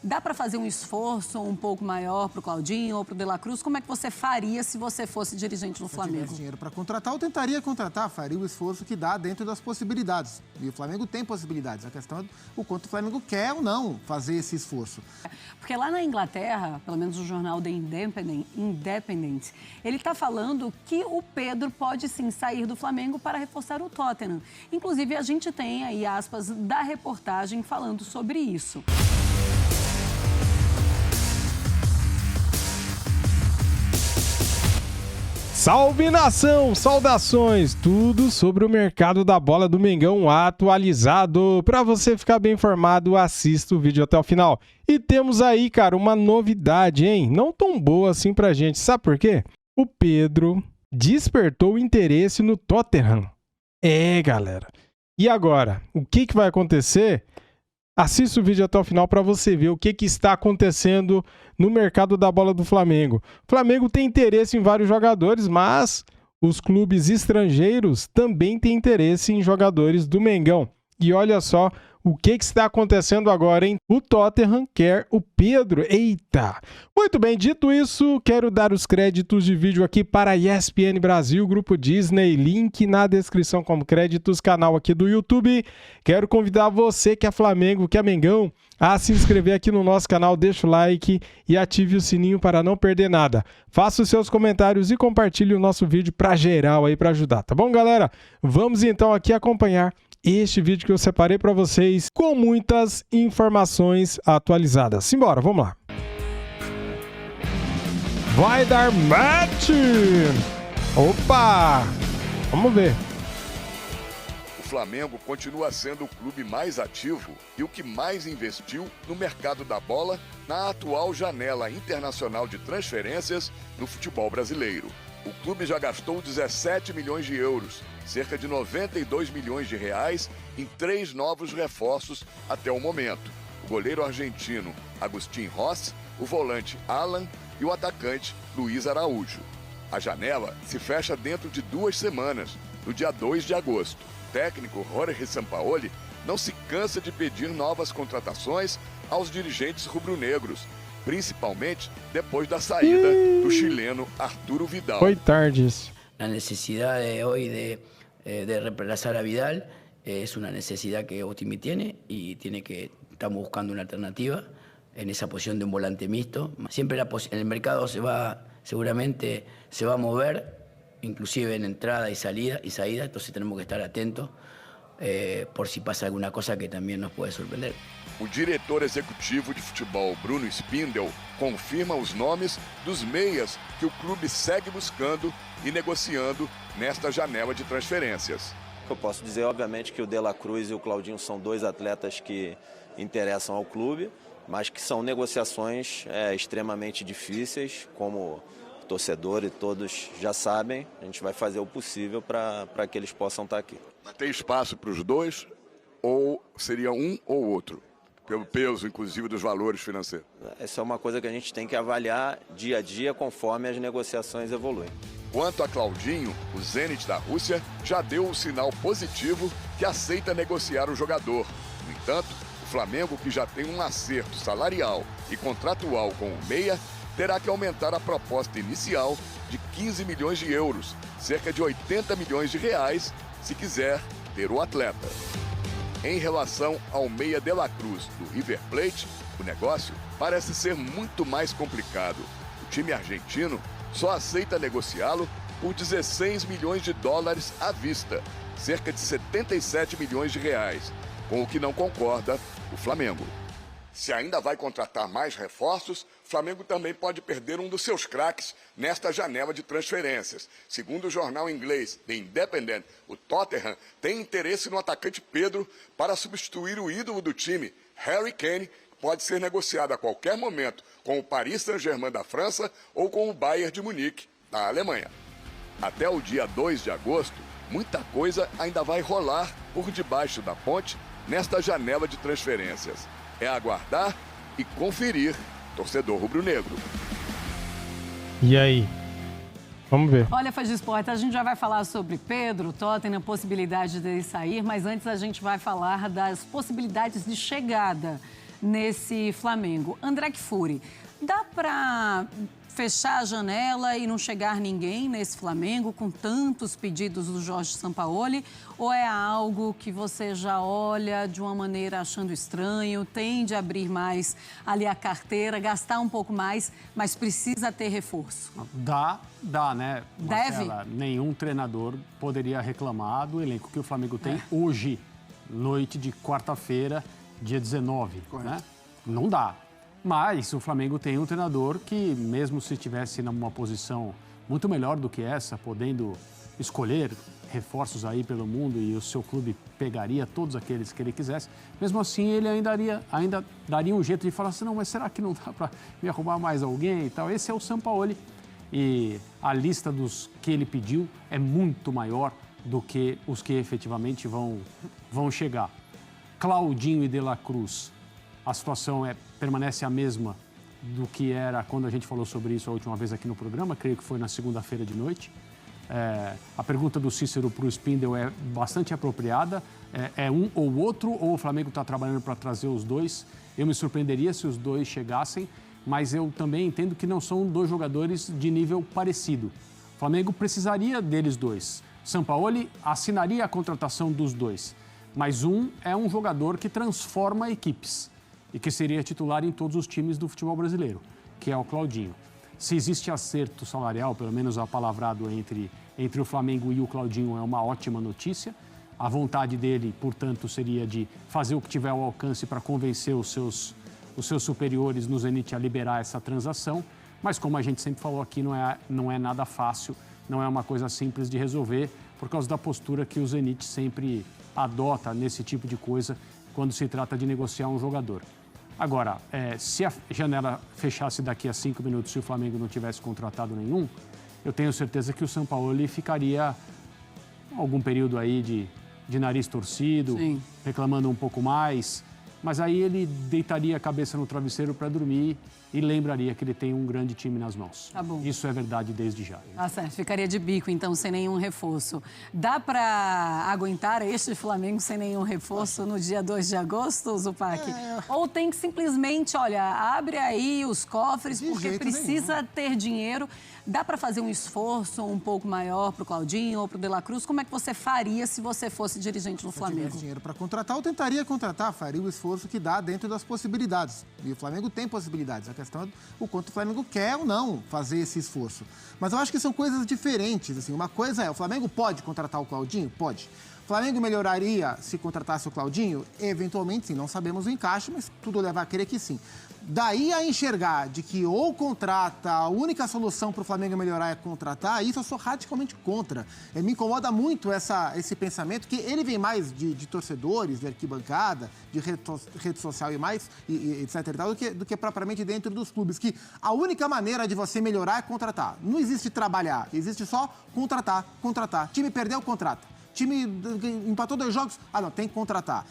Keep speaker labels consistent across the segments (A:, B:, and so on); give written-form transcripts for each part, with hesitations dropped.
A: Dá para fazer um esforço um pouco maior para o Claudinho ou para o De La Cruz? Como é que você faria se você fosse dirigente do Flamengo?
B: Se eu tivesse dinheiro para contratar, eu tentaria contratar, faria o esforço que dá dentro das possibilidades. E o Flamengo tem possibilidades. A questão é o quanto o Flamengo quer ou não fazer esse esforço.
A: Porque lá na Inglaterra, pelo menos o jornal The Independent, ele está falando que o Pedro pode sim sair do Flamengo para reforçar o Tottenham. Inclusive, a gente tem aí aspas da reportagem falando sobre isso.
C: Salve nação, saudações, tudo sobre o mercado da bola do Mengão atualizado. Para você ficar bem informado, assista o vídeo até o final. E temos aí, cara, uma novidade, hein? Não tão boa assim pra gente, sabe por quê? O Pedro despertou interesse no Tottenham. Galera. E agora, o que vai acontecer? Assista o vídeo até o final para você ver o que está acontecendo no mercado da bola do Flamengo. O Flamengo tem interesse em vários jogadores, mas os clubes estrangeiros também têm interesse em jogadores do Mengão. E olha só o que está acontecendo agora, hein? O Tottenham quer o Pedro. Eita! Muito bem, dito isso, quero dar os créditos de vídeo aqui para a ESPN Brasil, Grupo Disney, link na descrição como créditos, canal aqui do YouTube. Quero convidar você que é Flamengo, que é Mengão, a se inscrever aqui no nosso canal, deixa o like e ative o sininho para não perder nada. Faça os seus comentários e compartilhe o nosso vídeo para geral aí, para ajudar, tá bom, galera? Vamos então aqui acompanhar este vídeo que eu separei para vocês com muitas informações atualizadas. Simbora, vamos lá. Vai dar match! Opa! Vamos ver.
D: O Flamengo continua sendo o clube mais ativo e o que mais investiu no mercado da bola na atual janela internacional de transferências no futebol brasileiro. O clube já gastou 17 milhões de euros, cerca de 92 milhões de reais, em 3 novos reforços até o momento. O goleiro argentino Agustín Rossi, o volante Alan e o atacante Luiz Araújo. A janela se fecha dentro de 2 semanas, no dia 2 de agosto. O técnico Jorge Sampaoli não se cansa de pedir novas contratações aos dirigentes rubro-negros, principalmente depois da saída do chileno Arturo Vidal.
C: Foi tarde isso.
E: La necesidad de hoy de reemplazar a Vidal es una necesidad que Otimi tiene y estamos buscando una alternativa en esa posición de un volante mixto. Siempre el mercado seguramente se va a mover, inclusive en entrada y salida, entonces tenemos que estar atentos por si pasa alguna cosa que también nos puede sorprender.
D: O diretor executivo de futebol, Bruno Spindel, confirma os nomes dos meias que o clube segue buscando e negociando nesta janela de transferências.
F: Eu posso dizer, obviamente, que o De La Cruz e o Claudinho são 2 atletas que interessam ao clube, mas que são negociações extremamente difíceis, como o torcedor e todos já sabem. A gente vai fazer o possível para que eles possam estar aqui.
D: Tem espaço para os dois ou seria um ou outro? Pelo peso, inclusive, dos valores financeiros.
F: Essa é uma coisa que a gente tem que avaliar dia a dia conforme as negociações evoluem.
D: Quanto a Claudinho, o Zenit da Rússia já deu um sinal positivo que aceita negociar o jogador. No entanto, o Flamengo, que já tem um acerto salarial e contratual com o meia, terá que aumentar a proposta inicial de 15 milhões de euros, cerca de 80 milhões de reais, se quiser ter o atleta. Em relação ao meia De La Cruz do River Plate, o negócio parece ser muito mais complicado. O time argentino só aceita negociá-lo por 16 milhões de dólares à vista, cerca de 77 milhões de reais, com o que não concorda o Flamengo. Se ainda vai contratar mais reforços, o Flamengo também pode perder um dos seus craques nesta janela de transferências. Segundo o jornal inglês The Independent, o Tottenham tem interesse no atacante Pedro para substituir o ídolo do time, Harry Kane, que pode ser negociado a qualquer momento com o Paris Saint-Germain da França ou com o Bayern de Munique, da Alemanha. Até o dia 2 de agosto, muita coisa ainda vai rolar por debaixo da ponte nesta janela de transferências. É aguardar e conferir, torcedor rubro-negro.
C: E aí? Vamos ver.
A: Olha, Faz de Esporte, a gente já vai falar sobre Pedro, Tottenham, a possibilidade dele sair, mas antes a gente vai falar das possibilidades de chegada. nesse Flamengo. André Kfouri, dá para fechar a janela e não chegar ninguém nesse Flamengo com tantos pedidos do Jorge Sampaoli? Ou é algo que você já olha de uma maneira achando estranho, tende a abrir mais ali a carteira, gastar um pouco mais, mas precisa ter reforço?
G: Dá, né, Marcela?
A: Deve?
G: Nenhum treinador poderia reclamar do elenco que o Flamengo tem hoje, noite de quarta-feira, dia 19, né? Não dá. Mas o Flamengo tem um treinador que, mesmo se estivesse numa posição muito melhor do que essa, podendo escolher reforços aí pelo mundo e o seu clube pegaria todos aqueles que ele quisesse, mesmo assim ele ainda daria um jeito de falar assim, não, mas será que não dá para me arrumar mais alguém e tal? Esse é o Sampaoli e a lista dos que ele pediu é muito maior do que os que efetivamente vão chegar. Claudinho e De La Cruz, a situação permanece a mesma do que era quando a gente falou sobre isso a última vez aqui no programa, creio que foi na segunda-feira de noite. A pergunta do Cícero para o Spindel é bastante apropriada. É um ou outro, ou o Flamengo está trabalhando para trazer os dois? Eu me surpreenderia se os dois chegassem, mas eu também entendo que não são dois jogadores de nível parecido. O Flamengo precisaria deles dois. Sampaoli assinaria a contratação dos dois, mas um é um jogador que transforma equipes e que seria titular em todos os times do futebol brasileiro, que é o Claudinho. Se existe acerto salarial, pelo menos apalavrado entre o Flamengo e o Claudinho, é uma ótima notícia. A vontade dele, portanto, seria de fazer o que tiver ao alcance para convencer os seus superiores no Zenit a liberar essa transação. Mas, como a gente sempre falou aqui, não é nada fácil, não é uma coisa simples de resolver, por causa da postura que o Zenit sempre adota nesse tipo de coisa quando se trata de negociar um jogador. Agora, se a janela fechasse daqui a 5 minutos, se o Flamengo não tivesse contratado nenhum, eu tenho certeza que o Sampaoli ficaria algum período aí de nariz torcido,
A: Sim,
G: reclamando um pouco mais, mas aí ele deitaria a cabeça no travesseiro para dormir e lembraria que ele tem um grande time nas mãos.
A: Tá bom.
G: Isso é verdade desde já.
A: Tá certo, ficaria de bico, então, sem nenhum reforço. Dá para aguentar este Flamengo sem nenhum reforço no dia 2 de agosto, Zupac? Ou tem que simplesmente, olha, abre aí os cofres,
B: De
A: porque
B: jeito
A: precisa ter dinheiro. Dá para fazer um esforço um pouco maior para o Claudinho ou para o De La Cruz? Como é que você faria se você fosse dirigente do
B: Se eu tivesse
A: Flamengo?
B: dinheiro para contratar, eu tentaria contratar, faria o esforço que dá dentro das possibilidades. E o Flamengo tem possibilidades. A questão é o quanto o Flamengo quer ou não fazer esse esforço. Mas eu acho que são coisas diferentes. Assim. Uma coisa é, o Flamengo pode contratar o Claudinho? Pode. O Flamengo melhoraria se contratasse o Claudinho? Eventualmente, sim. Não sabemos o encaixe, mas tudo leva a crer que sim. Daí a enxergar de que ou contrata, a única solução para o Flamengo melhorar é contratar, isso eu sou radicalmente contra. Me incomoda muito esse pensamento, que ele vem mais de torcedores, de arquibancada, de rede social e mais, etc. E tal, do que propriamente dentro dos clubes, que a única maneira de você melhorar é contratar. Não existe trabalhar, existe só contratar. Time perdeu, contrata. Time empatou 2 jogos, não, tem que contratar.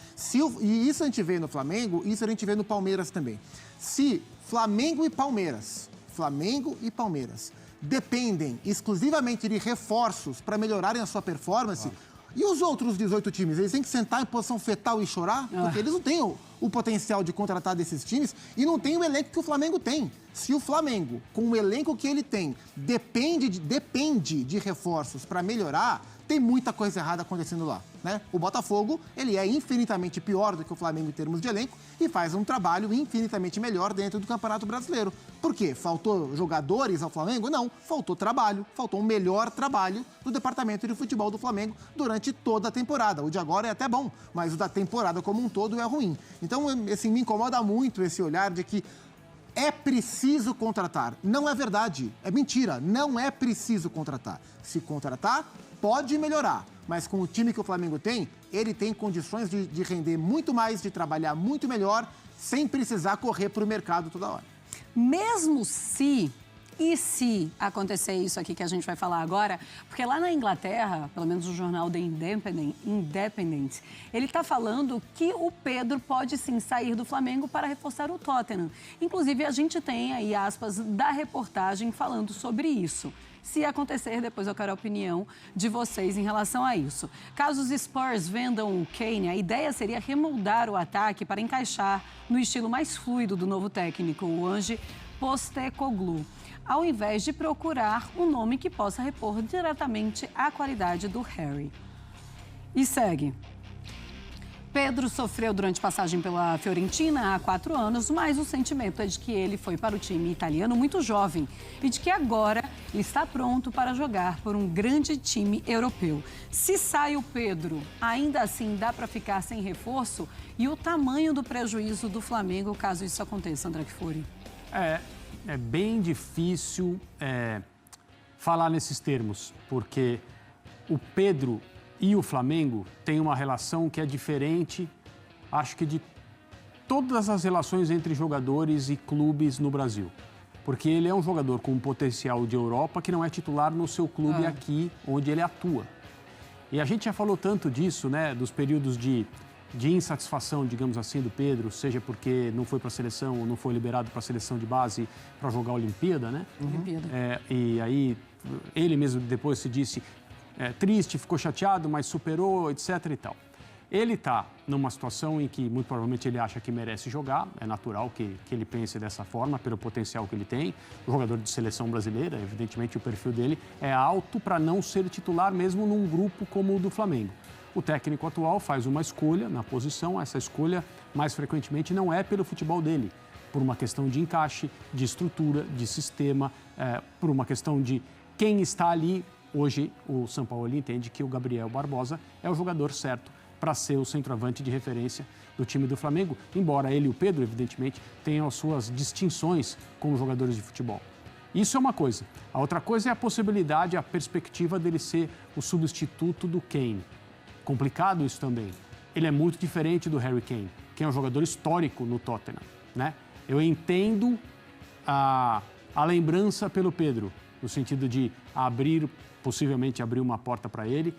B: E isso a gente vê no Flamengo, isso a gente vê no Palmeiras também. Se Flamengo e Palmeiras dependem exclusivamente de reforços para melhorarem a sua performance, e os outros 18 times, eles têm que sentar em posição fetal e chorar? Porque eles não têm o potencial de contratar desses times e não tem o elenco que o Flamengo tem. Se o Flamengo, com o elenco que ele tem, depende de reforços para melhorar, tem muita coisa errada acontecendo lá, né? O Botafogo, ele é infinitamente pior do que o Flamengo em termos de elenco e faz um trabalho infinitamente melhor dentro do Campeonato Brasileiro. Por quê? Faltou jogadores ao Flamengo? Não, faltou trabalho, faltou um melhor trabalho do Departamento de Futebol do Flamengo durante toda a temporada. O de agora é até bom, mas o da temporada como um todo é ruim. Então, assim, me incomoda muito esse olhar de que é preciso contratar. Não é verdade, é mentira, não é preciso contratar. Se contratar, pode melhorar, mas com o time que o Flamengo tem, ele tem condições de render muito mais, de trabalhar muito melhor, sem precisar correr para o mercado toda hora.
A: Mesmo se E se acontecer isso aqui que a gente vai falar agora, porque lá na Inglaterra, pelo menos o jornal The Independent, ele está falando que o Pedro pode sim sair do Flamengo para reforçar o Tottenham. Inclusive, a gente tem aí aspas da reportagem falando sobre isso. Se acontecer, depois eu quero a opinião de vocês em relação a isso. Caso os Spurs vendam o Kane, a ideia seria remoldar o ataque para encaixar no estilo mais fluido do novo técnico, o Ange Postecoglou, ao invés de procurar um nome que possa repor diretamente a qualidade do Harry. E segue. Pedro sofreu durante passagem pela Fiorentina há 4 anos, mas o sentimento é de que ele foi para o time italiano muito jovem e de que agora ele está pronto para jogar por um grande time europeu. Se sai o Pedro, ainda assim dá para ficar sem reforço? E o tamanho do prejuízo do Flamengo caso isso aconteça, André Kfouri?
G: É bem difícil falar nesses termos, porque o Pedro e o Flamengo têm uma relação que é diferente, acho que de todas as relações entre jogadores e clubes no Brasil. Porque ele é um jogador com um potencial de Europa que não é titular no seu clube aqui, onde ele atua. E a gente já falou tanto disso, né, dos períodos de insatisfação, digamos assim, do Pedro, seja porque não foi para a seleção ou não foi liberado para a seleção de base para jogar a Olimpíada, né?
A: Olimpíada.
G: E aí ele mesmo depois se disse triste, ficou chateado, mas superou, etc. e tal. Ele está numa situação em que muito provavelmente ele acha que merece jogar, é natural que ele pense dessa forma, pelo potencial que ele tem. O jogador de seleção brasileira, evidentemente o perfil dele é alto para não ser titular mesmo num grupo como o do Flamengo. O técnico atual faz uma escolha na posição, essa escolha mais frequentemente não é pelo futebol dele, por uma questão de encaixe, de estrutura, de sistema, por uma questão de quem está ali. Hoje, o São Paulo entende que o Gabriel Barbosa é o jogador certo para ser o centroavante de referência do time do Flamengo, embora ele e o Pedro, evidentemente, tenham as suas distinções como jogadores de futebol. Isso é uma coisa. A outra coisa é a possibilidade, a perspectiva dele ser o substituto do Kane. Complicado isso também. Ele é muito diferente do Harry Kane, que é um jogador histórico no Tottenham, né? Eu entendo a lembrança pelo Pedro, no sentido de possivelmente abrir uma porta para ele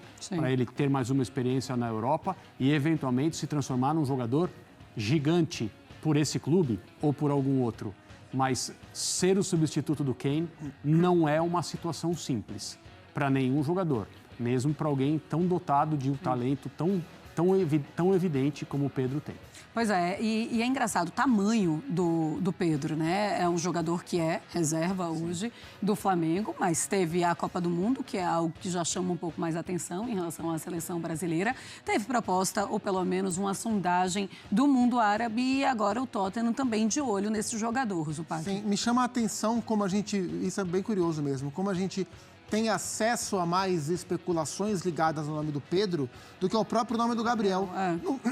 G: ter mais uma experiência na Europa e, eventualmente, se transformar num jogador gigante por esse clube ou por algum outro. Mas ser o substituto do Kane não é uma situação simples para nenhum jogador, mesmo para alguém tão dotado de um talento tão evidente como o Pedro tem.
A: Pois é, e é engraçado o tamanho do Pedro, né? É um jogador que é reserva hoje do Flamengo, mas teve a Copa do Mundo, que é algo que já chama um pouco mais atenção em relação à seleção brasileira. Teve proposta, ou pelo menos uma sondagem do mundo árabe, e agora o Tottenham também de olho nesse jogador, Zupac.
B: Sim, me chama a atenção como a gente, isso é bem curioso mesmo, como a gente tem acesso a mais especulações ligadas ao nome do Pedro do que ao próprio nome do Gabriel.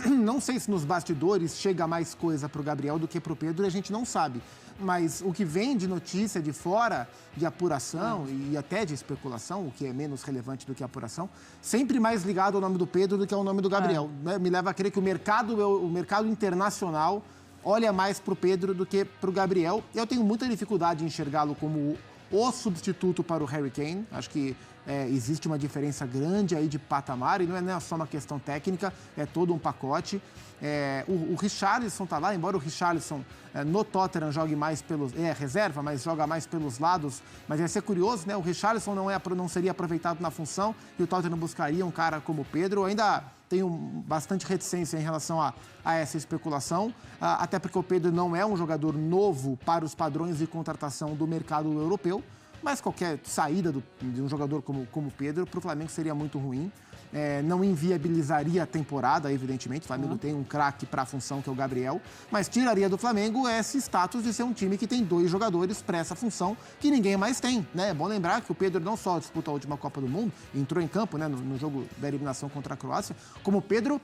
B: Não sei se nos bastidores chega mais coisa para o Gabriel do que para o Pedro, e a gente não sabe. Mas o que vem de notícia de fora, de apuração e até de especulação, o que é menos relevante do que a apuração, sempre mais ligado ao nome do Pedro do que ao nome do Gabriel. Me leva a crer que o mercado internacional olha mais para o Pedro do que para o Gabriel. Eu tenho muita dificuldade em enxergá-lo como o substituto para o Harry Kane. Acho que existe uma diferença grande aí de patamar, e não é só uma questão técnica, é todo um pacote. O Richarlison está lá, embora o Richarlison no Tottenham jogue mais pelos... reserva, mas joga mais pelos lados. Mas ia ser curioso, né? O Richarlison não seria aproveitado na função e o Tottenham buscaria um cara como o Pedro. Eu ainda tenho bastante reticência em relação a essa especulação, até porque o Pedro não é um jogador novo para os padrões de contratação do mercado europeu, mas qualquer saída de um jogador como o Pedro para o Flamengo seria muito ruim. Não inviabilizaria a temporada, evidentemente. O Flamengo tem um craque para a função, que é o Gabriel, mas tiraria do Flamengo esse status de ser um time que tem 2 jogadores para essa função que ninguém mais tem, né? É bom lembrar que o Pedro não só disputou a última Copa do Mundo, entrou em campo, né, no jogo da eliminação contra a Croácia, como o Pedro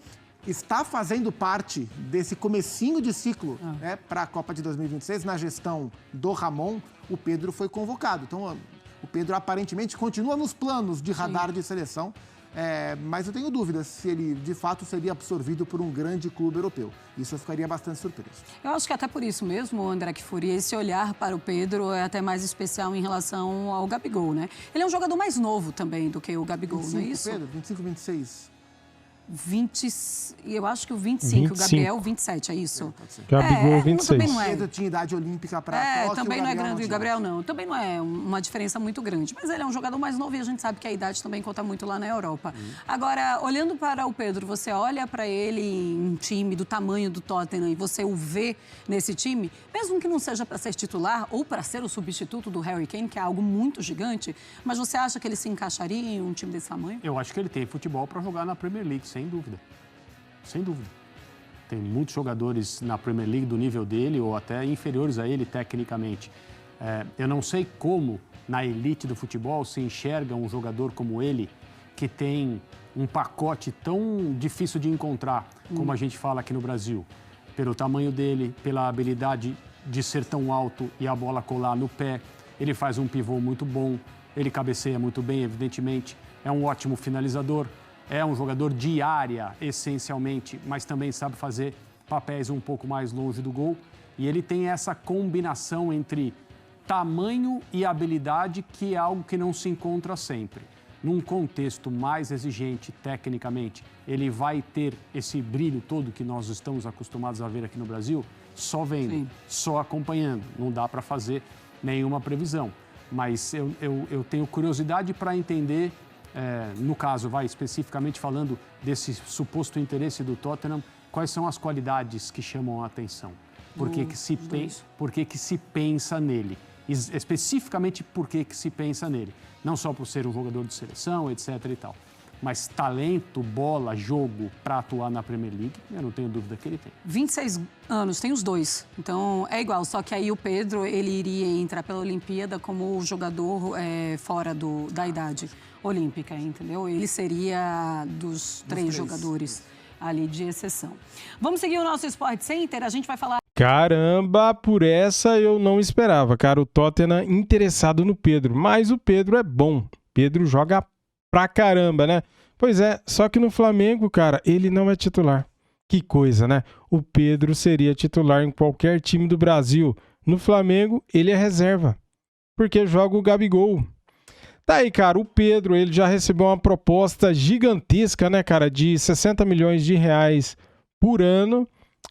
B: está fazendo parte desse comecinho de ciclo para a Copa de 2026, na gestão do Ramon. O Pedro foi convocado. Então, o Pedro aparentemente continua nos planos de radar de seleção. Mas eu tenho dúvidas se ele, de fato, seria absorvido por um grande clube europeu. Isso eu ficaria bastante surpreso.
A: Eu acho que até por isso mesmo, André Kfouri, esse olhar para o Pedro é até mais especial em relação ao Gabigol, né? Ele é um jogador mais novo também do que o Gabigol,
B: 25,
A: não é isso?
B: Pedro, 25, 26.
A: Eu acho que o 25, o Gabriel 27, é isso?
C: Gabigol 26.
A: Também não é.
B: Pedro tinha idade olímpica para Tóquio,
A: também não é grande,
B: não
A: o Gabriel não. Também não é uma diferença muito grande. Mas ele é um jogador mais novo e a gente sabe que a idade também conta muito lá na Europa. Agora, olhando para o Pedro, você olha para ele em um time do tamanho do Tottenham e você o vê nesse time, mesmo que não seja para ser titular ou para ser o substituto do Harry Kane, que é algo muito gigante, mas você acha que ele se encaixaria em um time desse tamanho?
G: Eu acho que ele tem futebol para jogar na Premier League, sem dúvida. Sem dúvida. Tem muitos jogadores na Premier League do nível dele ou até inferiores a ele tecnicamente. Eu não sei como na elite do futebol se enxerga um jogador como ele, que tem um pacote tão difícil de encontrar, como a gente fala aqui no Brasil. Pelo tamanho dele, pela habilidade de ser tão alto e a bola colar no pé. Ele faz um pivô muito bom, ele cabeceia muito bem, evidentemente. É um ótimo finalizador. É um jogador de área, essencialmente, mas também sabe fazer papéis um pouco mais longe do gol. E ele tem essa combinação entre tamanho e habilidade, que é algo que não se encontra sempre. Num contexto mais exigente tecnicamente, ele vai ter esse brilho todo que nós estamos acostumados a ver aqui no Brasil, só vendo, só acompanhando. Não dá para fazer nenhuma previsão. Mas eu tenho curiosidade para entender... no caso, especificamente falando desse suposto interesse do Tottenham, quais são as qualidades que chamam a atenção? Por que se pensa nele? Especificamente por que se pensa nele? Não só por ser um jogador de seleção, etc. e tal. Mas talento, bola, jogo para atuar na Premier League, eu não tenho dúvida que ele tem.
A: 26 anos, tem os dois. Então, é igual, só que aí o Pedro, ele iria entrar pela Olimpíada como jogador fora da idade olímpica, entendeu? Ele seria dos três jogadores ali de exceção. Vamos seguir o nosso Sport Center, a gente vai falar...
C: Caramba, por essa eu não esperava, cara. O Tottenham interessado no Pedro, mas o Pedro é bom. Pedro joga pra caramba, né? Pois é, só que no Flamengo, cara, ele não é titular. Que coisa, né? O Pedro seria titular em qualquer time do Brasil. No Flamengo, ele é reserva, porque joga o Gabigol. Tá aí, cara, o Pedro, ele já recebeu uma proposta gigantesca, né, cara, de 60 milhões de reais por ano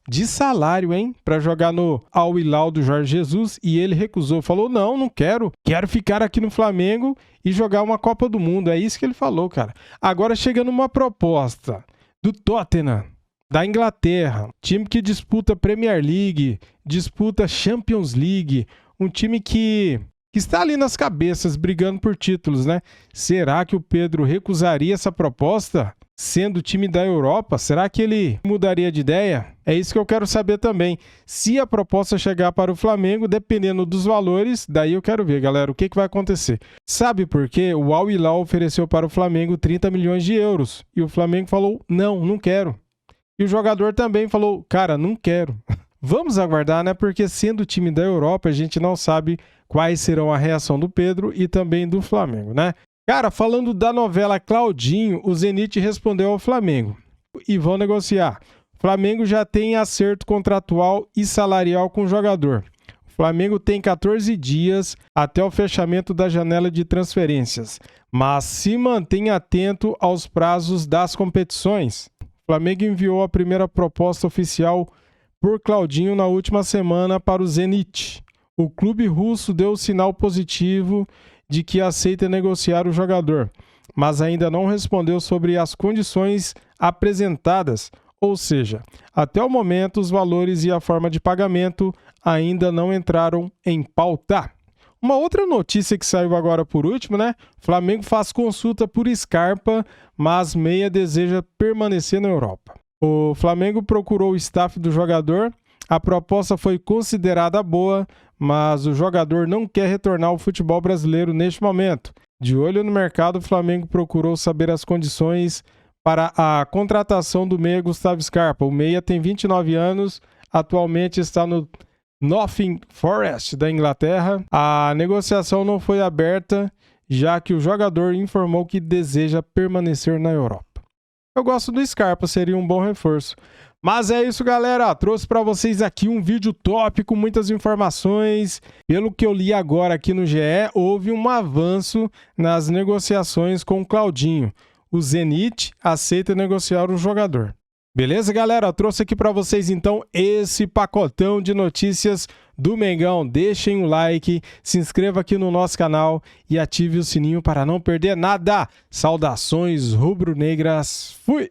C: de salário, hein, para jogar no Al Hilal do Jorge Jesus, e ele recusou, falou, não quero ficar aqui no Flamengo e jogar uma Copa do Mundo, é isso que ele falou, cara. Agora chega numa proposta do Tottenham, da Inglaterra, time que disputa Premier League, disputa Champions League, um time que está ali nas cabeças brigando por títulos, né? Será que o Pedro recusaria essa proposta? Sendo time da Europa, será que ele mudaria de ideia? É isso que eu quero saber também. Se a proposta chegar para o Flamengo, dependendo dos valores, daí eu quero ver, galera, o que vai acontecer. Sabe por quê? O Al Hilal ofereceu para o Flamengo 30 milhões de euros. E o Flamengo falou, não quero. E o jogador também falou, cara, não quero. Vamos aguardar, né? Porque sendo time da Europa, a gente não sabe quais serão a reação do Pedro e também do Flamengo, né? Cara, falando da novela Claudinho, o Zenit respondeu ao Flamengo e vão negociar. O Flamengo já tem acerto contratual e salarial com o jogador. O Flamengo tem 14 dias até o fechamento da janela de transferências, mas se mantém atento aos prazos das competições. O Flamengo enviou a primeira proposta oficial por Claudinho na última semana para o Zenit. O clube russo deu sinal positivo de que aceita negociar o jogador, mas ainda não respondeu sobre as condições apresentadas, ou seja, até o momento os valores e a forma de pagamento ainda não entraram em pauta. Uma outra notícia que saiu agora por último, né? Flamengo faz consulta por Scarpa, mas Meia deseja permanecer na Europa. O Flamengo procurou o staff do jogador, a proposta foi considerada boa, mas o jogador não quer retornar ao futebol brasileiro neste momento. De olho no mercado, o Flamengo procurou saber as condições para a contratação do meia Gustavo Scarpa. O meia tem 29 anos, atualmente está no Nottingham Forest da Inglaterra. A negociação não foi aberta já que o jogador informou que deseja permanecer na Europa. Eu gosto do Scarpa, seria um bom reforço. Mas é isso, galera. Trouxe para vocês aqui um vídeo top com muitas informações. Pelo que eu li agora aqui no GE, houve um avanço nas negociações com o Claudinho. O Zenit aceita negociar o jogador. Beleza, galera? Eu trouxe aqui para vocês, então, esse pacotão de notícias do Mengão. Deixem um like, se inscreva aqui no nosso canal e ative o sininho para não perder nada. Saudações rubro-negras. Fui!